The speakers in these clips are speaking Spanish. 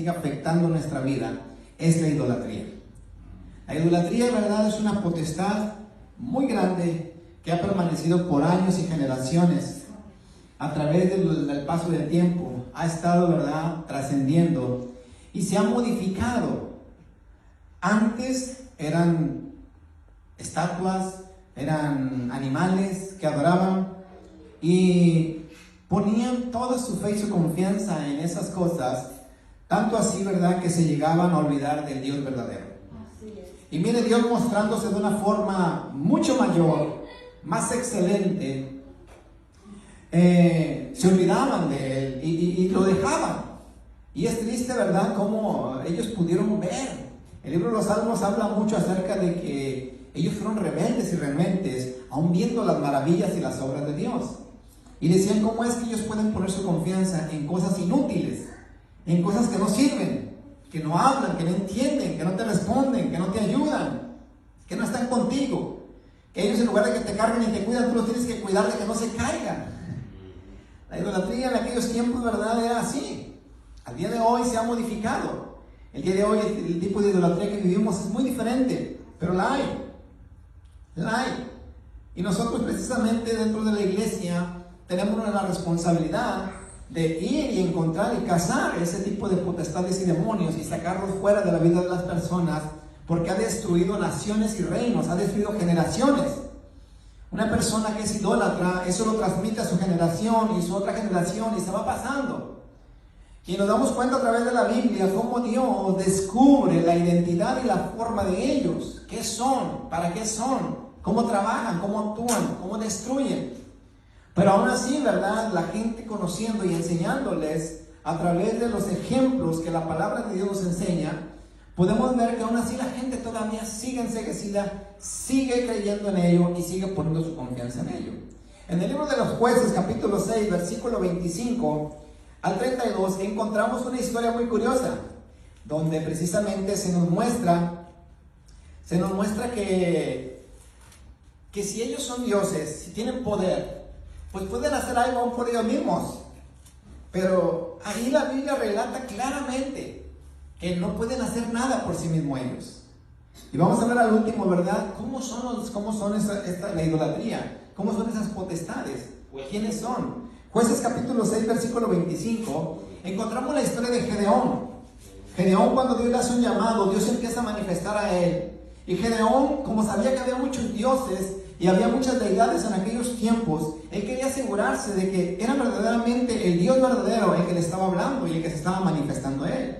sigue afectando nuestra vida es la idolatría. La idolatría, en verdad, es una potestad muy grande que ha permanecido por años y generaciones. A través del paso del tiempo ha estado, ¿verdad?, trascendiendo y se ha modificado. Antes eran estatuas, eran animales que adoraban y ponían toda su fe y su confianza en esas cosas, tanto así, ¿verdad?, que se llegaban a olvidar del Dios verdadero. Y mire, Dios mostrándose de una forma mucho mayor, más excelente, se olvidaban de Él y lo dejaban. Y es triste, ¿verdad?, cómo ellos pudieron ver. El libro de los Salmos habla mucho acerca de que ellos fueron rebeldes y rementes, aún viendo las maravillas y las obras de Dios. Y decían, ¿cómo es que ellos pueden poner su confianza en cosas inútiles, en cosas que no sirven, que no hablan, que no entienden, que no te responden, que no te ayudan, que no están contigo? Que ellos, en lugar de que te carguen y te cuidan, tú los tienes que cuidar de que no se caigan. La idolatría en aquellos tiempos, ¿verdad?, era así. Al día de hoy se ha modificado. El día de hoy el tipo de idolatría que vivimos es muy diferente, pero la hay. La hay. Y nosotros, precisamente dentro de la iglesia, tenemos la responsabilidad de ir y encontrar y cazar ese tipo de potestades y demonios y sacarlos fuera de la vida de las personas, porque ha destruido naciones y reinos, ha destruido generaciones. Una persona que es idólatra, eso lo transmite a su generación y su otra generación y se va pasando. Y nos damos cuenta a través de la Biblia cómo Dios descubre la identidad y la forma de ellos. ¿Qué son? ¿Para qué son? ¿Cómo trabajan? ¿Cómo actúan? ¿Cómo destruyen? Pero aún así, ¿verdad?, la gente conociendo y enseñándoles a través de los ejemplos que la palabra de Dios nos enseña, podemos ver que aún así la gente todavía sigue enceguecida, sigue creyendo en ello y sigue poniendo su confianza en ello. En el libro de los Jueces, capítulo 6, versículo 25 al 32, encontramos una historia muy curiosa, donde precisamente se nos muestra que si ellos son dioses, si tienen poder, pues pueden hacer algo aún por ellos mismos. Pero ahí la Biblia relata claramente que no pueden hacer nada por sí mismos ellos. Y vamos a ver al último, ¿verdad?, cómo son la idolatría, cómo son esas potestades, quiénes son. Jueces capítulo 6, versículo 25, encontramos la historia de Gedeón. Gedeón, cuando Dios le hace un llamado, Dios empieza a manifestar a él. Y Gedeón, como sabía que había muchos dioses y había muchas deidades en aquellos tiempos, él quería asegurarse de que era verdaderamente el Dios verdadero el que le estaba hablando y el que se estaba manifestando a él.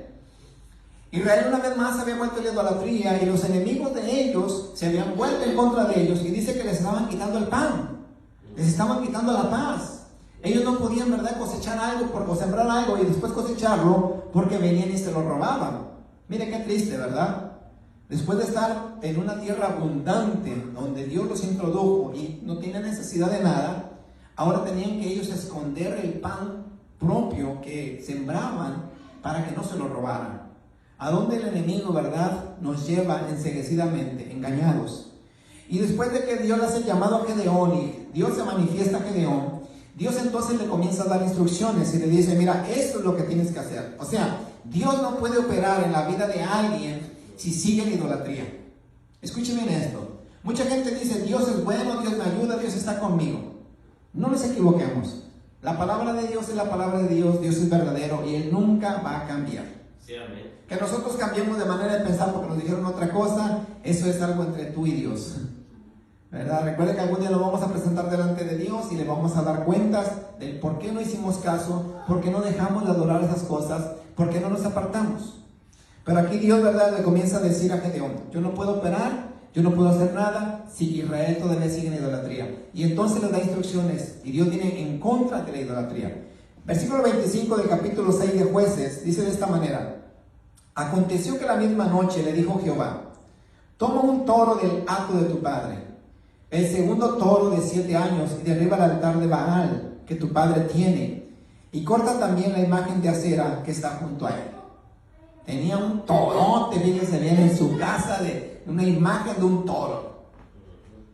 Israel una vez más había vuelto a la idolatría y los enemigos de ellos se habían vuelto en contra de ellos, y dice que les estaban quitando el pan, les estaban quitando la paz. Ellos no podían, ¿verdad?, cosechar algo o sembrar algo y después cosecharlo, porque venían y se lo robaban. Mire qué triste, ¿verdad? Después de estar en una tierra abundante donde Dios los introdujo y no tenían necesidad de nada, ahora tenían que ellos esconder el pan propio que sembraban para que no se lo robaran. ¿A dónde el enemigo, verdad, nos lleva enceguecidamente, engañados? Y después de que Dios le hace el llamado a Gedeón y Dios se manifiesta a Gedeón, Dios entonces le comienza a dar instrucciones y le dice, mira, esto es lo que tienes que hacer. O sea, Dios no puede operar en la vida de alguien si sigue en idolatría. Escuchen bien esto. Mucha gente dice, Dios es bueno, Dios me ayuda, Dios está conmigo. No nos equivoquemos. La palabra de Dios es la palabra de Dios, Dios es verdadero y Él nunca va a cambiar. Sí, amén. Que nosotros cambiemos de manera de pensar porque nos dijeron otra cosa, eso es algo entre tú y Dios, ¿verdad? Recuerda que algún día lo vamos a presentar delante de Dios y le vamos a dar cuentas del por qué no hicimos caso, por qué no dejamos de adorar esas cosas, por qué no nos apartamos. Pero aquí Dios, ¿verdad?, le comienza a decir a Gedeón, yo no puedo operar, yo no puedo hacer nada si Israel todavía sigue en idolatría. Y entonces le da instrucciones y Dios viene en contra de la idolatría. Versículo 25 del capítulo 6 de Jueces dice de esta manera: aconteció que la misma noche le dijo Jehová, toma un toro del hato de tu padre, el segundo toro de 7 años, y derriba el altar de Baal que tu padre tiene, y corta también la imagen de acera que está junto a él. Tenía un torote, fíjense bien, en su casa, de una imagen de un toro.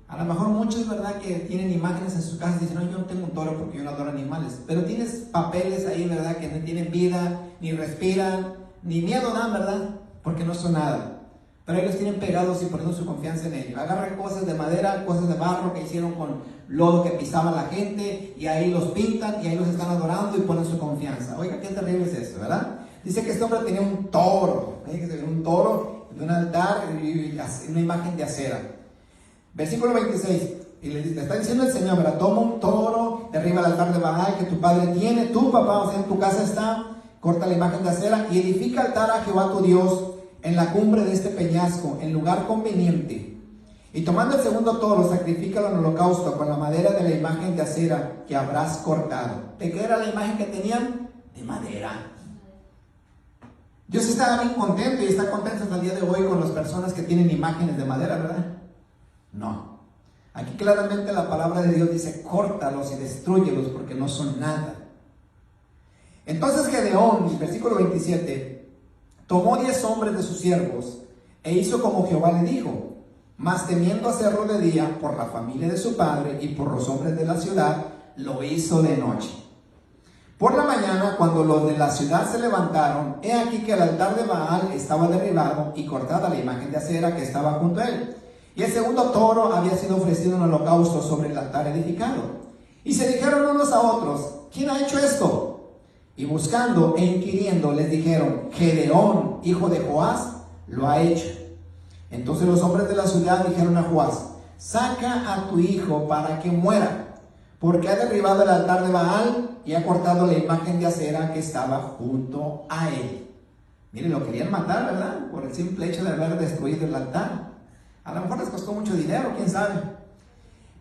A lo mejor muchos, ¿verdad?, que tienen imágenes en su casa y dicen, no, yo no tengo un toro porque yo no adoro animales. Pero tienes papeles ahí, ¿verdad?, que no tienen vida, ni respiran, ni miedo dan, ¿verdad? Porque no son nada. Pero ellos tienen pegados y poniendo su confianza en ellos. Agarran cosas de madera, cosas de barro que hicieron con lodo que pisaba la gente, y ahí los pintan y ahí los están adorando y ponen su confianza. Oiga, qué terrible es eso, ¿verdad? Dice que este hombre tenía un toro, un toro de un altar y una imagen de acera. Versículo 26, y le está diciendo el Señor, ¿verdad? Toma un toro, derriba el altar de Baal que tu padre tiene, tu papá, o sea, en tu casa está, corta la imagen de acera y edifica altar a Jehová tu Dios en la cumbre de este peñasco, en lugar conveniente. Y tomando el segundo toro, sacrifícalo en holocausto con la madera de la imagen de acera que habrás cortado. ¿De qué era la imagen que tenían? De madera. Dios estaba bien contento y está contento hasta el día de hoy con las personas que tienen imágenes de madera, ¿verdad? No. Aquí claramente la palabra de Dios dice, córtalos y destrúyelos porque no son nada. Entonces Gedeón, versículo 27, tomó 10 hombres de sus siervos e hizo como Jehová le dijo, mas temiendo hacerlo de día por la familia de su padre y por los hombres de la ciudad, lo hizo de noche. Por la mañana, cuando los de la ciudad se levantaron, he aquí que el altar de Baal estaba derribado y cortada la imagen de acera que estaba junto a él. Y el segundo toro había sido ofrecido en holocausto sobre el altar edificado. Y se dijeron unos a otros, ¿quién ha hecho esto? Y buscando e inquiriendo les dijeron, Gedeón, hijo de Joás, lo ha hecho. Entonces los hombres de la ciudad dijeron a Joás, saca a tu hijo para que muera, porque ha derribado el altar de Baal y ha cortado la imagen de acera que estaba junto a él. Miren, lo querían matar, ¿verdad? Por el simple hecho de haber destruido el altar. A lo mejor les costó mucho dinero, quién sabe.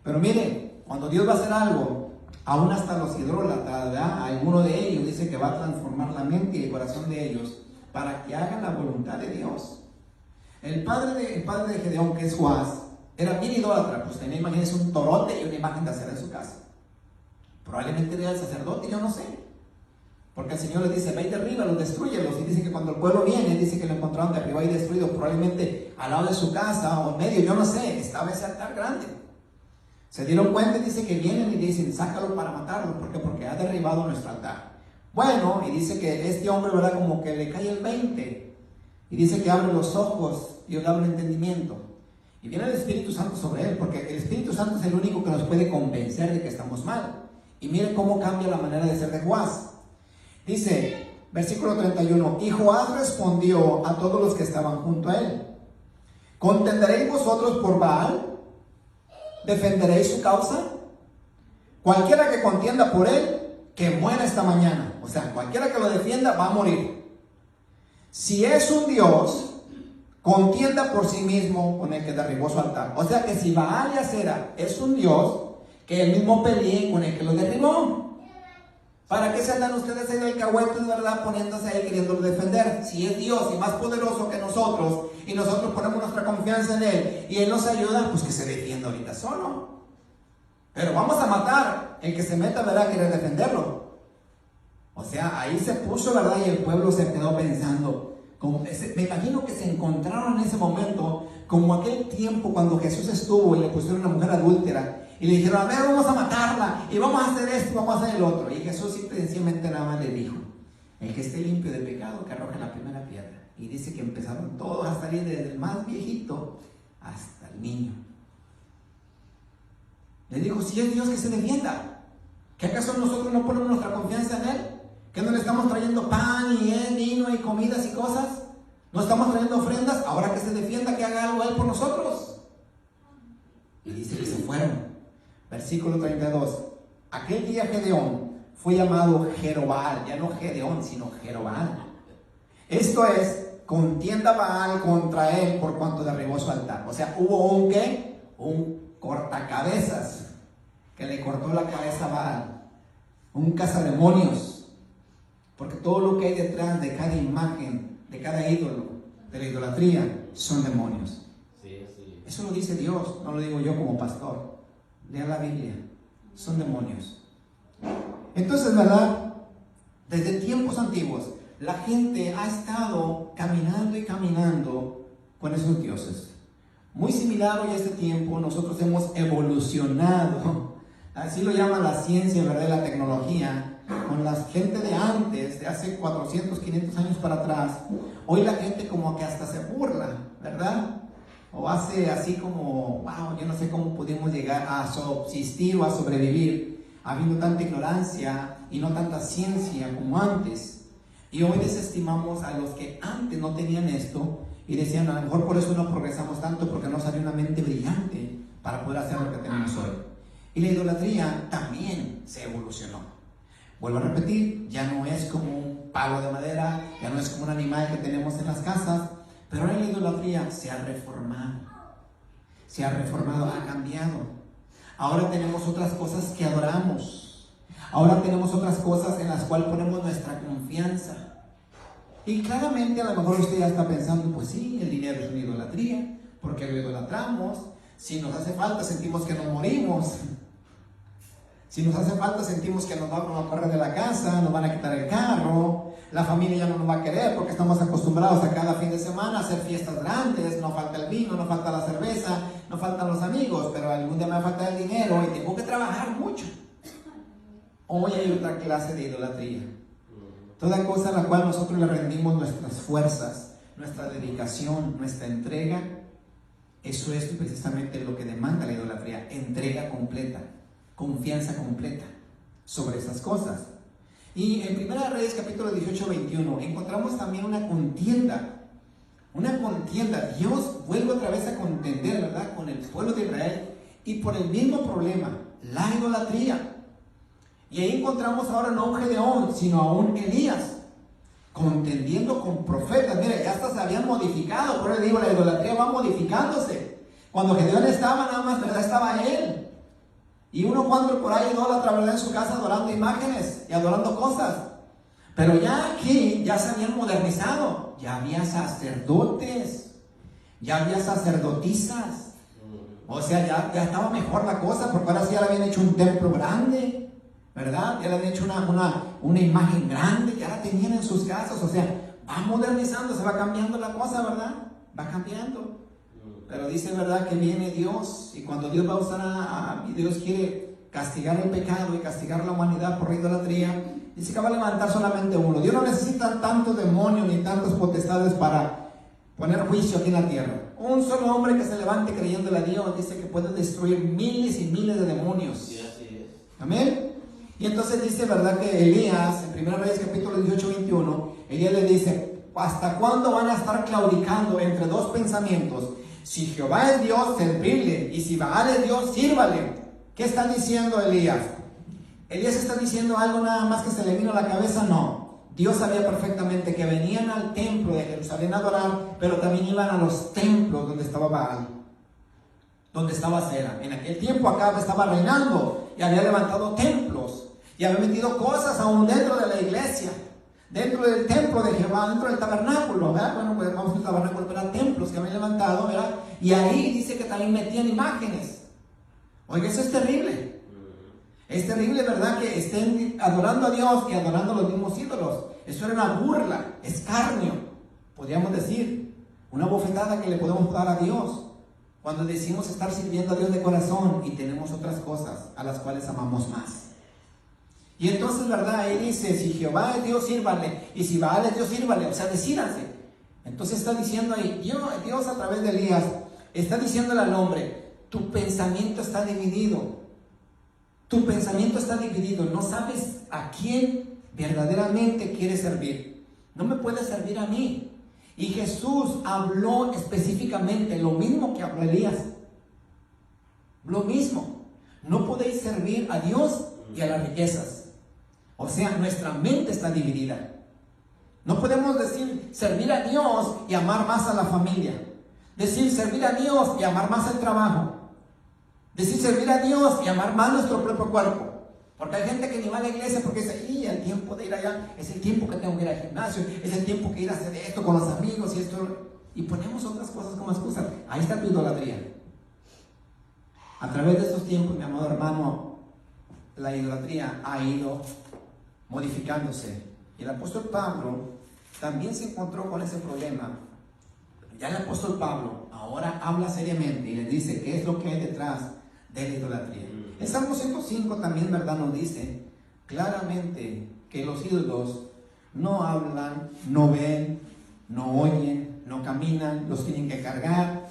Pero miren, cuando Dios va a hacer algo, aún hasta los idólatras, ¿verdad? Alguno de ellos dice que va a transformar la mente y el corazón de ellos para que hagan la voluntad de Dios. El padre de Gedeón, que es Joás, era bien idólatra, pues tenía, imagínense, un torote y una imagen de acera en su casa. Probablemente era el sacerdote, yo no sé. Porque el Señor les dice, ve y derríbalos, destrúyelos. Y dice que cuando el pueblo viene, dice que lo encontraron derribado y destruido, probablemente al lado de su casa o en medio, yo no sé, estaba ese altar grande. Se dieron cuenta y dice que vienen y dicen, sácalo para matarlo. ¿Por qué? Porque ha derribado nuestro altar. Bueno, y dice que este hombre, ¿verdad? Como que le cae el 20. Y dice que abre los ojos y le abre el entendimiento. Y viene el Espíritu Santo sobre él, porque el Espíritu Santo es el único que nos puede convencer de que estamos mal. Y miren cómo cambia la manera de ser de Joás. Dice, versículo 31, y Joás respondió a todos los que estaban junto a él, ¿contenderéis vosotros por Baal? ¿Defenderéis su causa? Cualquiera que contienda por él, que muera esta mañana. O sea, cualquiera que lo defienda va a morir. Si es un Dios, contienda por sí mismo con el que derribó su altar. O sea que si Baal y Acera es un Dios, que él mismo pelee con el que lo derribó. ¿Para qué se andan ustedes en el cahuete, verdad, poniéndose ahí queriéndolo defender? Si es Dios y más poderoso que nosotros, y nosotros ponemos nuestra confianza en Él, y Él nos ayuda, pues que se defienda ahorita solo. Pero vamos a matar el que se meta, ¿verdad?, a querer defenderlo. O sea, ahí se puso, ¿verdad?, y el pueblo se quedó pensando. Me imagino que se encontraron en ese momento, como aquel tiempo cuando Jesús estuvo y le pusieron una mujer adúltera, y le dijeron, a ver, vamos a matarla, y vamos a hacer esto, y vamos a hacer el otro. Y Jesús simplemente nada más le dijo, el que esté limpio de pecado, que arroje la primera piedra. Y dice que empezaron todos a salir, desde el más viejito hasta el niño. Le dijo, si es Dios, que se defienda. ¿Que acaso nosotros no ponemos nuestra confianza en Él? ¿Que no le estamos trayendo pan y vino y comidas y cosas? ¿No estamos trayendo ofrendas? Ahora que se defienda, que haga algo Él por nosotros. Y dice que se fueron. Versículo 32. Aquel día Gedeón fue llamado Jerobal, ya no Gedeón, sino Jerobal. Esto es, contienda Baal contra él por cuanto derribó su altar. O sea, hubo un ¿qué? Un cortacabezas que le cortó la cabeza a Baal. Un cazademonios. Porque todo lo que hay detrás de cada imagen, de cada ídolo, de la idolatría, son demonios. Sí, sí. Eso lo dice Dios, no lo digo yo como pastor. Lea la Biblia, son demonios. Entonces, ¿verdad? Desde tiempos antiguos, la gente ha estado caminando y caminando con esos dioses. Muy similar hoy a este tiempo, nosotros hemos evolucionado, así lo llama la ciencia, ¿verdad?, la tecnología, con la gente de antes, de hace 400, 500 años para atrás, hoy la gente como que hasta se burla, ¿verdad? O hace así como, wow, yo no sé cómo pudimos llegar a subsistir o a sobrevivir, habiendo tanta ignorancia y no tanta ciencia como antes. Y hoy desestimamos a los que antes no tenían esto y decían, a lo mejor por eso no progresamos tanto, porque no salió una mente brillante para poder hacer lo que tenemos hoy. Y la idolatría también se evolucionó. Vuelvo a repetir, ya no es como un palo de madera, ya no es como un animal que tenemos en las casas, pero ahora la idolatría se ha reformado. Se ha reformado, ha cambiado. Ahora tenemos otras cosas que adoramos. Ahora tenemos otras cosas en las cuales ponemos nuestra confianza. Y claramente a lo mejor usted ya está pensando, pues sí, el dinero es una idolatría, porque lo idolatramos. Si nos hace falta, sentimos que nos morimos. Si nos hace falta, sentimos que nos van a correr de la casa, nos van a quitar el carro, la familia ya no nos va a querer porque estamos acostumbrados a cada fin de semana a hacer fiestas grandes, no falta el vino, no falta la cerveza, no faltan los amigos, pero algún día me va a faltar el dinero y tengo que trabajar mucho. Hoy hay otra clase de idolatría. Toda cosa a la cual nosotros le rendimos nuestras fuerzas, nuestra dedicación, nuestra entrega, eso es precisamente lo que demanda la idolatría, entrega completa, confianza completa sobre esas cosas. Y en 1 Reyes capítulo 18-21 encontramos también una contienda. Dios vuelve otra vez a contender, ¿verdad?, con el pueblo de Israel y por el mismo problema, la idolatría. Y ahí encontramos ahora no a un Gedeón, sino a un Elías, contendiendo con profetas. Mira, ya hasta se habían modificado, por eso digo, la idolatría va modificándose. Cuando Gedeón estaba, nada más, ¿verdad?, estaba él. Y uno cuando por ahí idólatra, ¿verdad?, en su casa adorando imágenes y adorando cosas. Pero ya aquí, ya se habían modernizado. Ya había sacerdotes, ya había sacerdotisas. O sea, ya estaba mejor la cosa, porque ahora sí ya le habían hecho un templo grande, ¿verdad? Ya le habían hecho una imagen grande, ya la tenían en sus casas. O sea, va modernizando, se va cambiando la cosa, ¿verdad? Va cambiando. Pero dice, ¿verdad?, que viene Dios, y cuando Dios va a usar Dios quiere castigar el pecado y castigar la humanidad por la idolatría, dice que va a levantar solamente uno. Dios no necesita tantos demonios ni tantas potestades para poner juicio aquí en la tierra. Un solo hombre que se levante creyéndole a Dios, dice que puede destruir miles y miles de demonios. Sí, así es. Amén. Y entonces dice, ¿verdad?, que Elías, en 1 Reyes capítulo 18-21, Elías le dice, ¿hasta cuándo van a estar claudicando entre dos pensamientos? Si Jehová es Dios, servirle, y si Baal es Dios, sírvale. ¿Qué está diciendo Elías? ¿Elías está diciendo algo nada más que se le vino a la cabeza? No. Dios sabía perfectamente que venían al templo de Jerusalén a adorar, pero también iban a los templos donde estaba Baal, donde estaba Acera. En aquel tiempo Acab estaba reinando y había levantado templos y había metido cosas aún dentro de la iglesia, dentro del templo de Jehová, dentro del tabernáculo, ¿verdad? Bueno, pues vamos al tabernáculo, pero eran templos que habían levantado, ¿verdad? Y ahí dice que también metían imágenes. Oiga, eso es terrible. Es terrible, ¿verdad?, que estén adorando a Dios y adorando los mismos ídolos. Eso era una burla, escarnio, podríamos decir, una bofetada que le podemos dar a Dios cuando decimos estar sirviendo a Dios de corazón y tenemos otras cosas a las cuales amamos más. Y entonces, ¿verdad?, él dice, si Jehová es Dios, sírvanle, y si Baal es Dios, sírvanle, o sea, decídanse. Entonces está diciendo ahí, Dios a través de Elías, está diciéndole al hombre, tu pensamiento está dividido. Tu pensamiento está dividido, no sabes a quién verdaderamente quieres servir. No me puedes servir a mí. Y Jesús habló específicamente lo mismo que habló Elías. Lo mismo. No podéis servir a Dios y a las riquezas. O sea, nuestra mente está dividida. No podemos decir servir a Dios y amar más a la familia. Decir servir a Dios y amar más el trabajo. Decir servir a Dios y amar más nuestro propio cuerpo. Porque hay gente que ni va a la iglesia porque dice, y el tiempo de ir allá es el tiempo que tengo que ir al gimnasio, es el tiempo que ir a hacer esto con los amigos y esto. Y ponemos otras cosas como excusas. Ahí está tu idolatría. A través de estos tiempos, mi amado hermano, la idolatría ha ido modificándose. Y el apóstol Pablo también se encontró con ese problema. Ya el apóstol Pablo ahora habla seriamente y les dice qué es lo que hay detrás de la idolatría. En Salmo 105 también, ¿verdad?, nos dice, claramente que los ídolos no hablan, no ven, no oyen, no caminan, los tienen que cargar.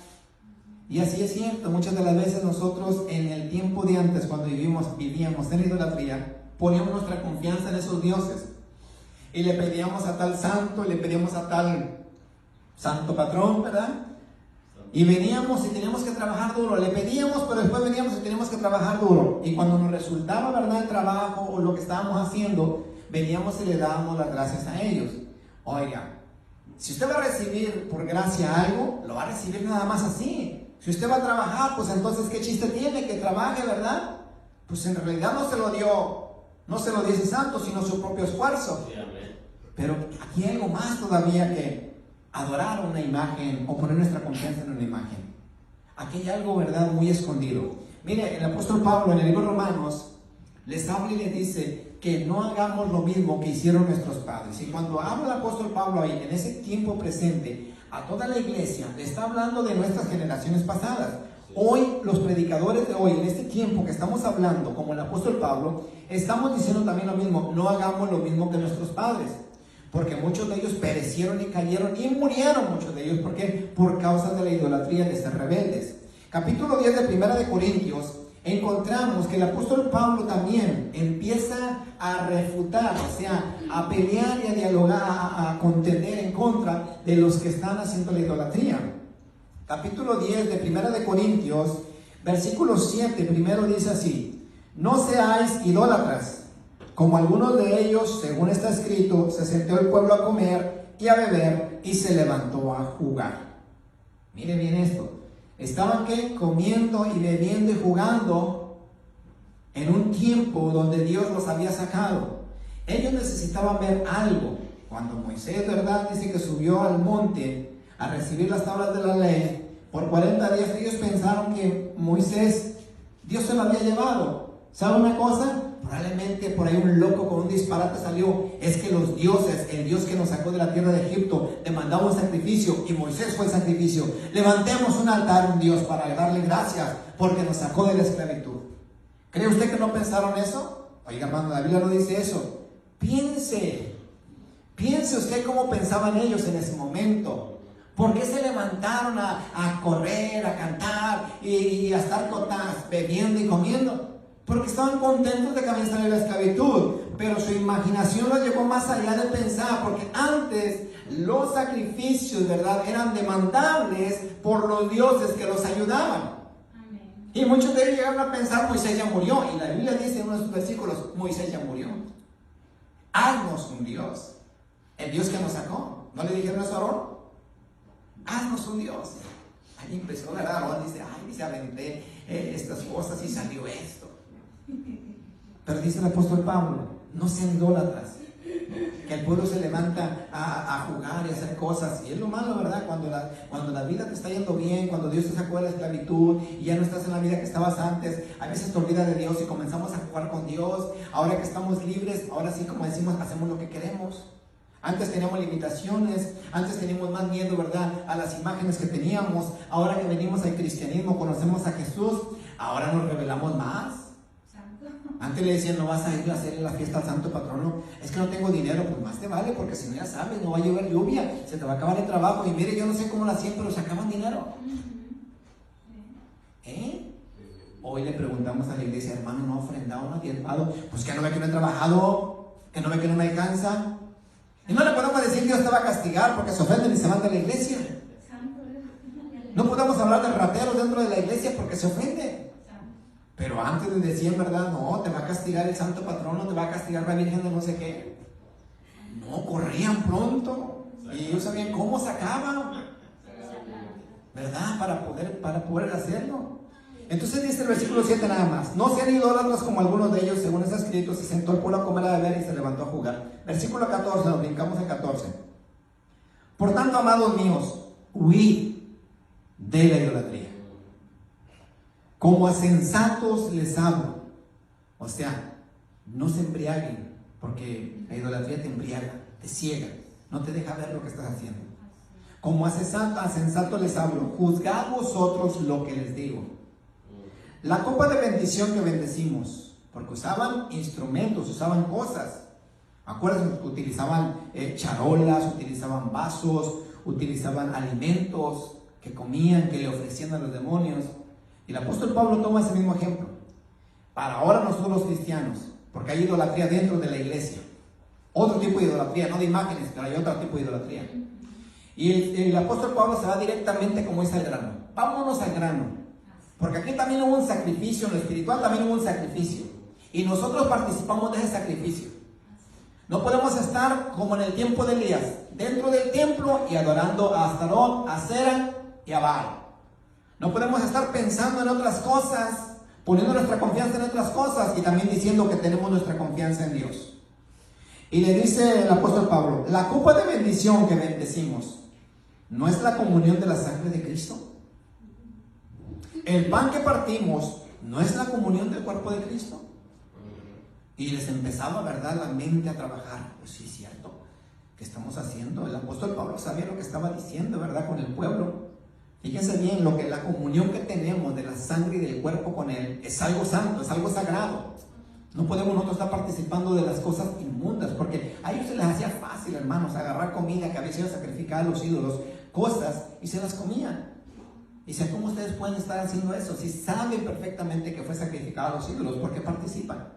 Y así es cierto, muchas de las veces nosotros en el tiempo de antes, cuando vivíamos en idolatría, poníamos nuestra confianza en esos dioses. Y le pedíamos a tal santo, le pedíamos a tal santo patrón, ¿verdad? Y veníamos y teníamos que trabajar duro, le pedíamos, pero después veníamos y teníamos que trabajar duro. Y cuando nos resultaba, ¿verdad?, el trabajo o lo que estábamos haciendo, veníamos y le dábamos las gracias a ellos. Oiga, si usted va a recibir por gracia algo, lo va a recibir nada más así. Si usted va a trabajar, pues entonces ¿qué chiste tiene que trabaje, verdad? Pues en realidad no se lo dio ese santo, sino su propio esfuerzo. Pero aquí hay algo más todavía que adorar una imagen o poner nuestra confianza en una imagen. Aquí hay algo, ¿verdad?, muy escondido. Mire, el apóstol Pablo en el libro de Romanos les habla y les dice que no hagamos lo mismo que hicieron nuestros padres. Y cuando habla el apóstol Pablo ahí, en ese tiempo presente, a toda la iglesia, le está hablando de nuestras generaciones pasadas. Hoy, los predicadores de hoy, en este tiempo que estamos hablando, como el apóstol Pablo, estamos diciendo también lo mismo: no hagamos lo mismo que nuestros padres. Porque muchos de ellos perecieron y cayeron y murieron, muchos de ellos. ¿Por qué? Por causa de la idolatría, de ser rebeldes. Capítulo 10 de Primera de Corintios, encontramos que el apóstol Pablo también empieza a refutar, o sea, a pelear y a dialogar, a contender en contra de los que están haciendo la idolatría. Capítulo 10 de Primera de Corintios, versículo 7, primero dice así: no seáis idólatras, como algunos de ellos, según está escrito, se sentó el pueblo a comer y a beber y se levantó a jugar. Mire bien esto. Estaban ¿qué? Comiendo y bebiendo y jugando en un tiempo donde Dios los había sacado. Ellos necesitaban ver algo. Cuando Moisés, ¿verdad?, dice que subió al monte a recibir las tablas de la ley, por 40 días ellos pensaron que Moisés, Dios se lo había llevado. ¿Sabe una cosa? Probablemente por ahí un loco con un disparate salió: es que los dioses, el Dios que nos sacó de la tierra de Egipto, le mandaba un sacrificio y Moisés fue el sacrificio. Levantemos un altar a un Dios para darle gracias porque nos sacó de la esclavitud. ¿Cree usted que no pensaron eso? Oiga, hermano, la Biblia no dice eso. Piense usted cómo pensaban ellos en ese momento. ¿Por qué se levantaron a correr, a cantar y a estar bebiendo y comiendo? Porque estaban contentos de que habían salido de la esclavitud, pero su imaginación los llevó más allá de pensar, porque antes los sacrificios, ¿verdad?, eran demandables por los dioses que los ayudaban. Amén. Y muchos de ellos llegaron a pensar: Moisés ya murió, y la Biblia dice en uno de sus versículos: Moisés ya murió, haznos un Dios, el Dios que nos sacó. ¿No le dijeron eso a Aarón? Haznos un Dios. Ahí empezó, ¿verdad? Aarón dice, aventé estas cosas y salió esto. Pero dice el apóstol Pablo: no sean idólatras. Que el pueblo se levanta a jugar y a hacer cosas, y es lo malo, ¿verdad? Cuando la vida te está yendo bien, cuando Dios te sacó de la esclavitud y ya no estás en la vida que estabas antes, a veces te olvidas de Dios y comenzamos a jugar con Dios. Ahora que estamos libres, ahora sí, como decimos, hacemos lo que queremos. Antes teníamos limitaciones, antes teníamos más miedo, ¿verdad?, a las imágenes que teníamos. Ahora que venimos al cristianismo, conocemos a Jesús, ahora nos revelamos más. Antes le decían: no vas a ir a hacer la fiesta al santo patrono, es que no tengo dinero. Pues más te vale, porque si no, ya sabes, no va a llover lluvia, se te va a acabar el trabajo. Y mire, yo no sé cómo lo hacían, pero sacaban dinero. Hoy le preguntamos a la iglesia: hermano, ¿no ha ofrendado, no ha diezmado? Pues que no ve que no he trabajado, que no ve que no me alcanza. Y no le podemos decir: Dios te va a castigar porque se ofenden y se van de la iglesia. No podemos hablar de rateros dentro de la iglesia porque se ofenden. Pero antes les decían, ¿verdad? No, te va a castigar el santo patrono, te va a castigar la virgen de no sé qué. No, corrían pronto. Y ellos sabían cómo sacaban, ¿verdad? Para poder hacerlo. Entonces dice el versículo 7 nada más: no sean idólatras como algunos de ellos, según está escrito, se sentó el pueblo a comer, a beber y se levantó a jugar. Versículo 14, nos brincamos en 14. Por tanto, amados míos, huid de la idolatría. Como a sensatos les hablo. O sea, no se embriaguen, porque la idolatría te embriaga, te ciega, no te deja ver lo que estás haciendo. Como a sensatos les hablo, juzgad vosotros lo que les digo. La copa de bendición que bendecimos, porque usaban instrumentos, usaban cosas. Acuérdense, utilizaban charolas, utilizaban vasos, utilizaban alimentos que comían, que le ofrecían a los demonios. Y el apóstol Pablo toma ese mismo ejemplo para ahora nosotros los cristianos, porque hay idolatría dentro de la iglesia. Otro tipo de idolatría, no de imágenes, pero hay otro tipo de idolatría. Y el apóstol Pablo se va directamente, como dice, al grano. Vámonos al grano, porque aquí también hubo un sacrificio, en lo espiritual también hubo un sacrificio, y nosotros participamos de ese sacrificio. No podemos estar como en el tiempo de Elías, dentro del templo y adorando a Astarot, a Sera y a Baal. No podemos estar pensando en otras cosas, poniendo nuestra confianza en otras cosas y también diciendo que tenemos nuestra confianza en Dios. Y le dice el apóstol Pablo, la copa de bendición que bendecimos, ¿no es la comunión de la sangre de Cristo? El pan que partimos, ¿no es la comunión del cuerpo de Cristo? Y les empezaba, ¿verdad?, la mente a trabajar. Pues sí, es cierto, ¿qué estamos haciendo? El apóstol Pablo sabía lo que estaba diciendo, ¿verdad?, con el pueblo. Fíjense bien, lo que la comunión que tenemos de la sangre y del cuerpo con Él es algo santo, es algo sagrado. No podemos nosotros estar participando de las cosas inmundas, porque a ellos se les hacía fácil, hermanos, agarrar comida que había sido sacrificada a los ídolos, cosas, y se las comían. Dice, ¿cómo ustedes pueden estar haciendo eso? Si saben perfectamente que fue sacrificado a los ídolos, ¿por qué participan?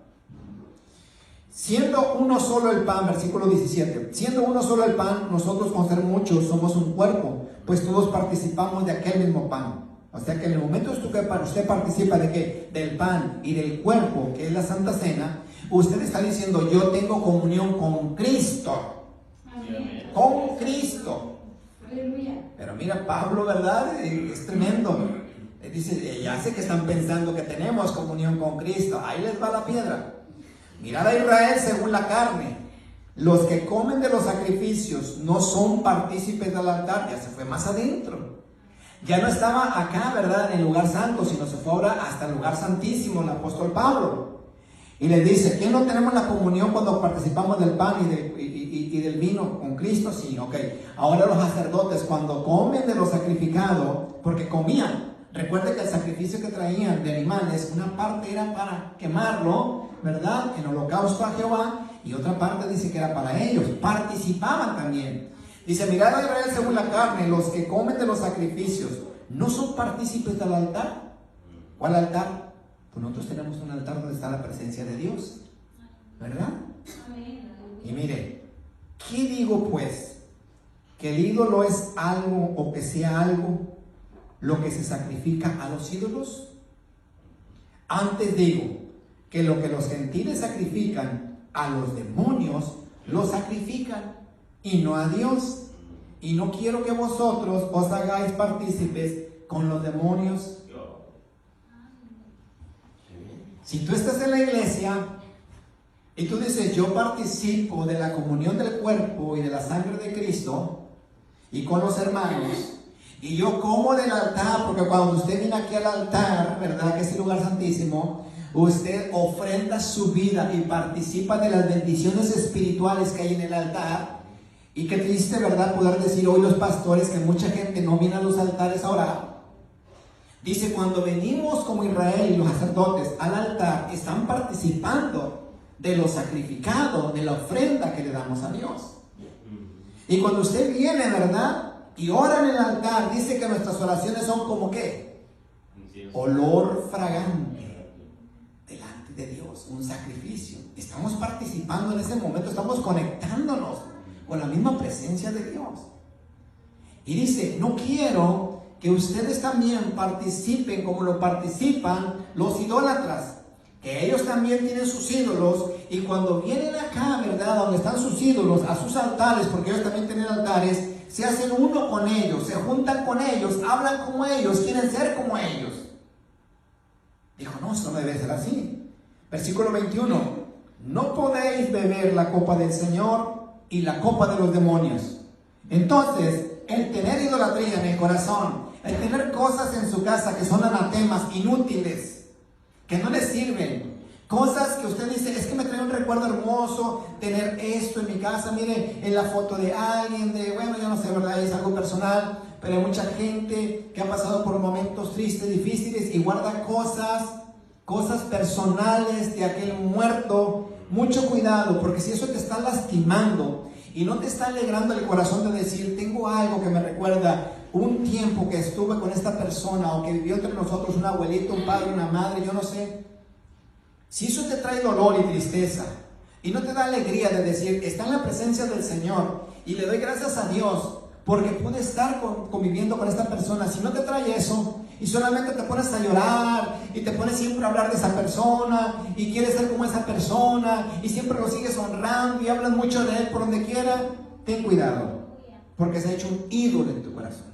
Siendo uno solo el pan, versículo 17, siendo uno solo el pan, nosotros con ser muchos somos un cuerpo, pues todos participamos de aquel mismo pan. O sea que en el momento que usted participa de ¿qué? Del pan y del cuerpo, que es la Santa Cena, usted está diciendo, yo tengo comunión con Cristo. Amén. Con Cristo. Aleluya. Pero mira, Pablo, ¿verdad? Es tremendo. Dice, ya sé que están pensando que tenemos comunión con Cristo. Ahí les va la piedra. Mirad a Israel según la carne. Los que comen de los sacrificios no son partícipes del altar. Ya se fue más adentro. Ya no estaba acá, ¿verdad?, en el lugar santo, sino se fue ahora hasta el lugar santísimo, el apóstol Pablo. Y le dice, ¿qué no tenemos la comunión cuando participamos del pan y del vino con Cristo? Sí, ok. Ahora los sacerdotes cuando comen de lo sacrificado, porque comían, recuerde que el sacrificio que traían de animales, una parte era para quemarlo, ¿verdad?, en holocausto a Jehová, y otra parte dice que era para ellos, participaban también. Dice, mirad a Israel según la carne, los que comen de los sacrificios, ¿no son partícipes del altar? ¿Cuál altar? Pues nosotros tenemos un altar donde está la presencia de Dios, ¿verdad? Y mire, ¿qué digo pues? ¿Que el ídolo es algo o que sea algo lo que se sacrifica a los ídolos? Antes digo que lo que los gentiles sacrifican a los demonios, lo sacrifican y no a Dios. Y no quiero que vosotros os hagáis partícipes con los demonios. Si tú estás en la iglesia y tú dices, yo participo de la comunión del cuerpo y de la sangre de Cristo y con los hermanos, y yo como del altar, porque cuando usted viene aquí al altar, ¿verdad?, que es el lugar santísimo, usted ofrenda su vida y participa de las bendiciones espirituales que hay en el altar. Y qué triste, ¿verdad?, poder decir hoy los pastores que mucha gente no viene a los altares a orar. Dice, cuando venimos como Israel y los sacerdotes al altar, están participando de lo sacrificado, de la ofrenda que le damos a Dios. Y cuando usted viene, ¿verdad?, y ora en el altar, dice que nuestras oraciones son como ¿qué? Olor fragante delante de Dios, un sacrificio. Estamos participando en ese momento, estamos conectándonos con la misma presencia de Dios. Y dice, no quiero que ustedes también participen como lo participan los idólatras, que ellos también tienen sus ídolos, y cuando vienen acá, ¿verdad?, donde están sus ídolos, a sus altares, porque ellos también tienen altares, se hacen uno con ellos, se juntan con ellos, hablan como ellos, quieren ser como ellos. Dijo, no, esto no debe ser así. Versículo 21, no podéis beber la copa del Señor y la copa de los demonios. Entonces, el tener idolatría en el corazón, el tener cosas en su casa que son anatemas, inútiles, que no le sirven, cosas que usted dice, es que me trae un recuerdo hermoso tener esto en mi casa, mire, en la foto de alguien, bueno, yo no sé, ¿verdad?, es algo personal, pero hay mucha gente que ha pasado por momentos tristes, difíciles, y guarda cosas cosas personales de aquel muerto, mucho cuidado, porque si eso te está lastimando y no te está alegrando el corazón de decir, tengo algo que me recuerda un tiempo que estuve con esta persona o que vivió entre nosotros un abuelito, un padre, una madre, yo no sé. Si eso te trae dolor y tristeza y no te da alegría de decir, está en la presencia del Señor y le doy gracias a Dios porque pude estar conviviendo con esta persona, si no te trae eso y solamente te pones a llorar y te pones siempre a hablar de esa persona y quieres ser como esa persona y siempre lo sigues honrando y hablas mucho de él por donde quiera, ten cuidado, porque se ha hecho un ídolo en tu corazón.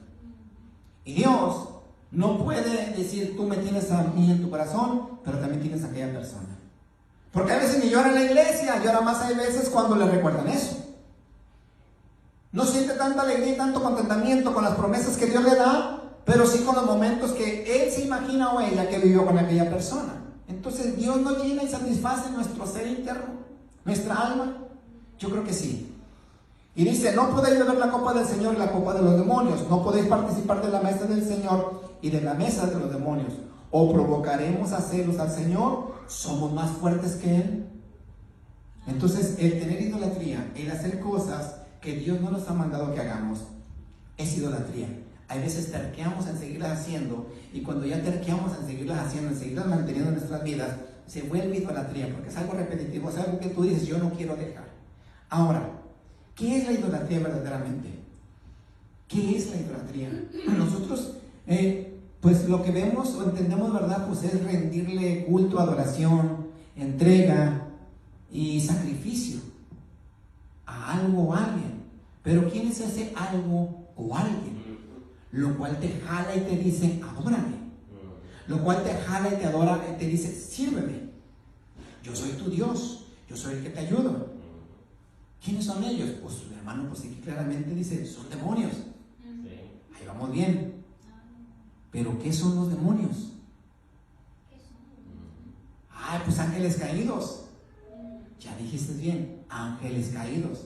Y Dios no puede decir, tú me tienes a mí en tu corazón, pero también tienes a aquella persona. Porque a veces ni llora en la iglesia, llora más hay veces cuando le recuerdan eso. No siente tanta alegría y tanto contentamiento con las promesas que Dios le da, pero sí con los momentos que él se imagina o ella que vivió con aquella persona. Entonces, ¿Dios no llena y satisface nuestro ser interno, nuestra alma? Yo creo que sí. Y dice, no podéis beber la copa del Señor y la copa de los demonios. No podéis participar de la mesa del Señor y de la mesa de los demonios. O provocaremos a celos al Señor, somos más fuertes que Él. Entonces, el tener idolatría, el hacer cosas que Dios no nos ha mandado que hagamos, es idolatría. Hay veces terqueamos en seguirlas haciendo, y cuando ya terqueamos en seguirlas haciendo, en seguirlas manteniendo en nuestras vidas, se vuelve idolatría, porque es algo repetitivo, es algo que tú dices, yo no quiero dejar. Ahora, ¿qué es la idolatría verdaderamente? ¿Qué es la idolatría? Nosotros, pues lo que vemos o entendemos, ¿verdad? Pues es rendirle culto, adoración, entrega y sacrificio a algo o a alguien. Pero ¿quién es ese algo o alguien? Lo cual te jala y te dice, adórame. Lo cual te jala y te adora y te dice, sírveme. Yo soy tu Dios, yo soy el que te ayudo. ¿Quiénes son ellos? Pues hermano, pues aquí claramente dice, son demonios. Ahí vamos bien. Pero ¿qué son los demonios? Ay, pues ángeles caídos. Ya dijiste bien, ángeles caídos.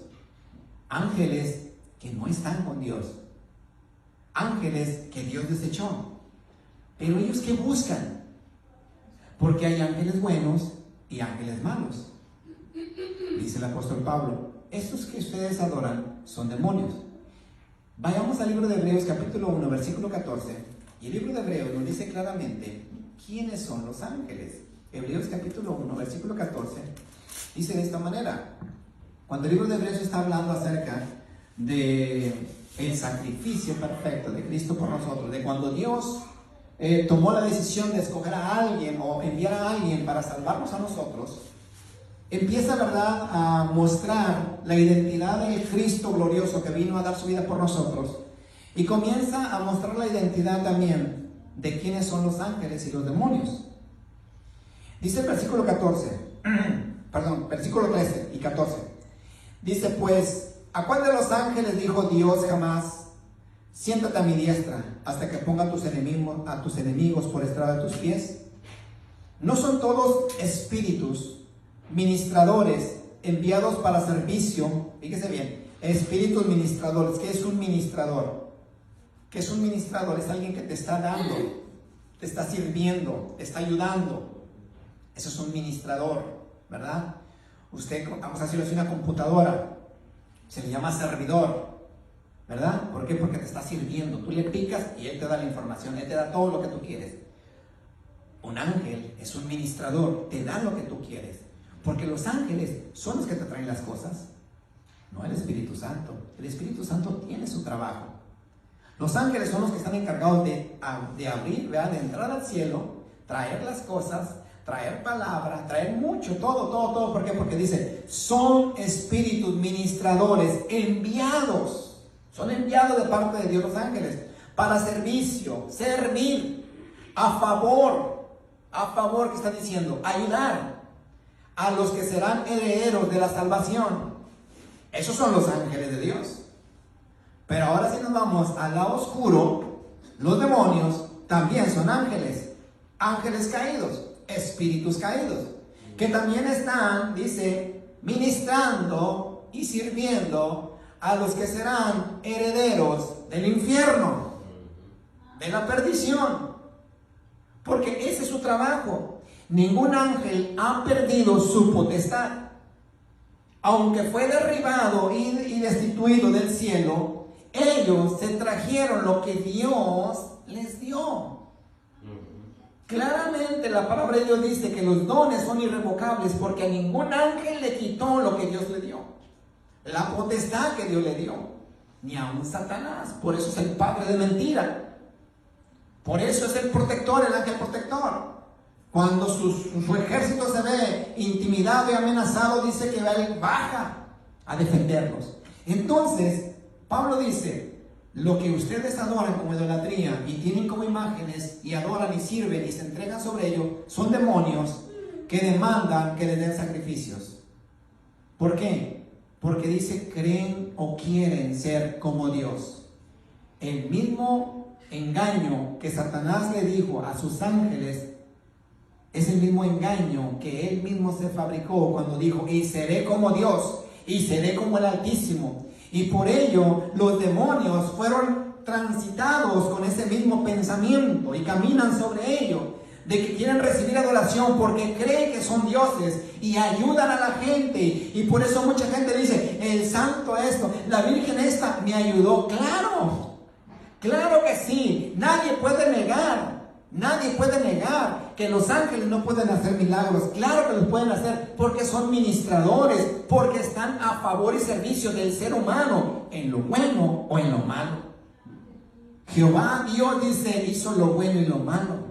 Ángeles que no están con Dios. Ángeles que Dios desechó. Pero ellos ¿qué buscan? Porque hay ángeles buenos y ángeles malos. Dice el apóstol Pablo, estos que ustedes adoran son demonios. Vayamos al libro de Hebreos capítulo 1 versículo 14. Y el libro de Hebreos nos dice claramente quiénes son los ángeles. Hebreos capítulo 1 versículo 14 dice de esta manera. Cuando el libro de Hebreos está hablando acerca de el sacrificio perfecto de Cristo por nosotros, de cuando Dios tomó la decisión de escoger a alguien o enviar a alguien para salvarnos a nosotros, empieza, ¿verdad?, a mostrar la identidad del Cristo glorioso que vino a dar su vida por nosotros, y comienza a mostrar la identidad también de quiénes son los ángeles y los demonios. Dice el versículo 13 y 14. Dice, pues, ¿a cuál de los ángeles dijo Dios jamás, siéntate a mi diestra hasta que ponga a tus enemigos por estrado de tus pies? ¿No son todos espíritus ministradores enviados para servicio? Fíjese bien, espíritus ministradores. ¿Qué es un ministrador? ¿Qué es un ministrador? Es alguien que te está dando, te está sirviendo, te está ayudando. Eso es un ministrador, ¿verdad? Usted, vamos a decirlo así, una computadora, se le llama servidor, ¿verdad? ¿Por qué? Porque te está sirviendo. Tú le picas y él te da la información, él te da todo lo que tú quieres. Un ángel es un ministrador, te da lo que tú quieres. Porque los ángeles son los que te traen las cosas, no el Espíritu Santo. El Espíritu Santo tiene su trabajo. Los ángeles son los que están encargados de abrir, ¿verdad?, de entrar al cielo, traer las cosas, traer palabra, traer mucho, todo. ¿Por qué? Porque dice, son espíritus ministradores enviados. Son enviados de parte de Dios los ángeles para servicio, servir, a favor, ¿qué está diciendo? Ayudar a los que serán herederos de la salvación. Esos son los ángeles de Dios. Pero ahora si nos vamos al lado oscuro, los demonios también son ángeles. Ángeles caídos, espíritus caídos, que también están, dice, ministrando y sirviendo a los que serán herederos del infierno, de la perdición. Porque ese es su trabajo. Ningún ángel ha perdido su potestad. Aunque fue derribado y destituido del cielo, ellos se trajeron lo que Dios les dio. Claramente la palabra de Dios dice que los dones son irrevocables porque a ningún ángel le quitó lo que Dios le dio. La potestad que Dios le dio. Ni a un Satanás. Por eso es el padre de mentira. Por eso es el protector, el ángel protector. Cuando su ejército se ve intimidado y amenazado, dice que él baja a defenderlos. Entonces, Pablo dice, lo que ustedes adoran como idolatría y tienen como imágenes y adoran y sirven y se entregan sobre ello, son demonios que demandan que les den sacrificios. ¿Por qué? Porque dice, creen o quieren ser como Dios. El mismo engaño que Satanás le dijo a sus ángeles es el mismo engaño que él mismo se fabricó cuando dijo, y seré como Dios, y seré como el Altísimo. Y por ello los demonios fueron transitados con ese mismo pensamiento y caminan sobre ello, de que quieren recibir adoración porque creen que son dioses y ayudan a la gente. Y por eso mucha gente dice, el santo esto, la virgen esta me ayudó. Claro, claro que sí. Nadie puede negar que los ángeles no pueden hacer milagros. Claro que los pueden hacer porque son ministradores, porque están a favor y servicio del ser humano, en lo bueno o en lo malo. Jehová Dios dice, hizo lo bueno y lo malo.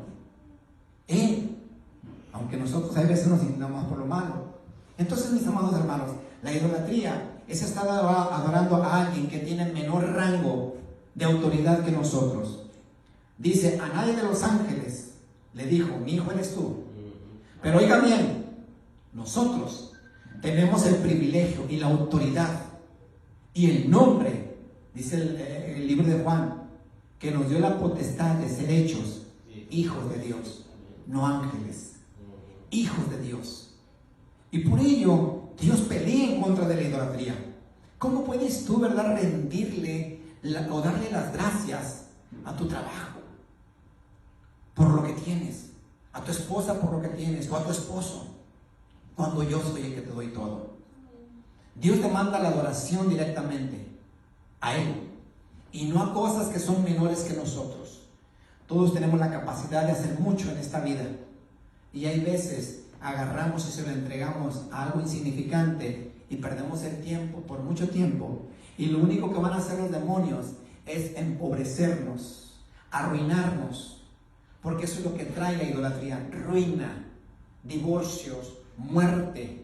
Aunque nosotros a veces nos inclinamos por lo malo. Entonces, mis amados hermanos, la idolatría es estar adorando a alguien que tiene menor rango de autoridad que nosotros. Dice, a nadie de los ángeles le dijo, mi hijo eres tú. Pero oiga bien, nosotros tenemos el privilegio y la autoridad y el nombre, dice el libro de Juan, que nos dio la potestad de ser hechos hijos de Dios, no ángeles, hijos de Dios. Y por ello Dios pelea en contra de la idolatría. ¿Cómo puedes tú, verdad, rendirle o darle las gracias a tu trabajo por lo que tienes, a tu esposa por lo que tienes, o a tu esposo, cuando yo soy el que te doy todo? Dios demanda la adoración directamente a Él y no a cosas que son menores que nosotros. Todos tenemos la capacidad de hacer mucho en esta vida y hay veces agarramos y se lo entregamos a algo insignificante y perdemos el tiempo por mucho tiempo, y lo único que van a hacer los demonios es empobrecernos, arruinarnos, porque eso es lo que trae la idolatría: ruina, divorcios, muerte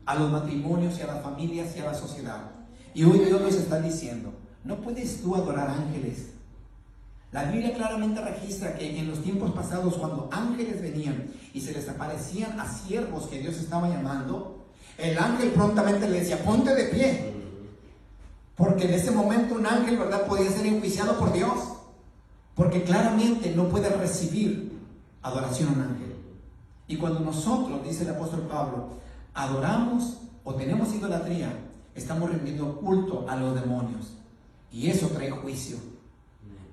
a los matrimonios y a las familias y a la sociedad. Y hoy Dios nos está diciendo, no puedes tú adorar ángeles. La Biblia claramente registra que en los tiempos pasados, cuando ángeles venían y se les aparecían a siervos que Dios estaba llamando, el ángel prontamente le decía, ponte de pie, porque en ese momento un ángel, ¿verdad?, podía ser enjuiciado por Dios, porque claramente no puede recibir adoración a un ángel. Y cuando nosotros, dice el apóstol Pablo, adoramos o tenemos idolatría, estamos rendiendo culto a los demonios, y eso trae juicio.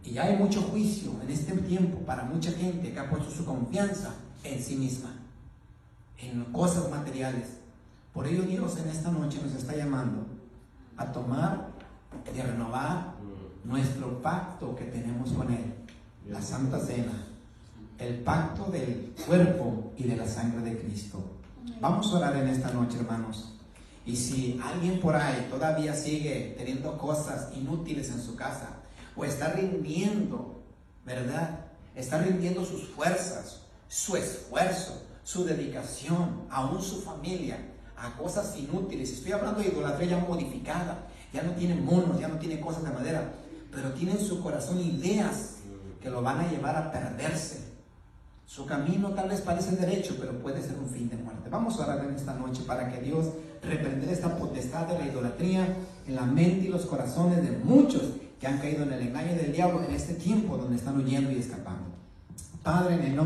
Y hay mucho juicio en este tiempo para mucha gente que ha puesto su confianza en sí misma, en cosas materiales. Por ello Dios en esta noche nos está llamando a tomar y a renovar nuestro pacto que tenemos con Él, la Santa Cena, el pacto del cuerpo y de la sangre de Cristo. Vamos a orar en esta noche, hermanos. Y si alguien por ahí todavía sigue teniendo cosas inútiles en su casa, o está rindiendo, ¿verdad?, está rindiendo sus fuerzas, su esfuerzo, su dedicación, aún su familia, a cosas inútiles. Estoy hablando de idolatría ya modificada. Ya no tiene monos, ya no tiene cosas de madera, pero tiene en su corazón ideas que lo van a llevar a perderse. Su camino tal vez parece derecho, pero puede ser un fin de muerte. Vamos a orar en esta noche para que Dios reprenda esta potestad de la idolatría en la mente y los corazones de muchos que han caído en el engaño del diablo en este tiempo donde están huyendo y escapando. Padre, en el nombre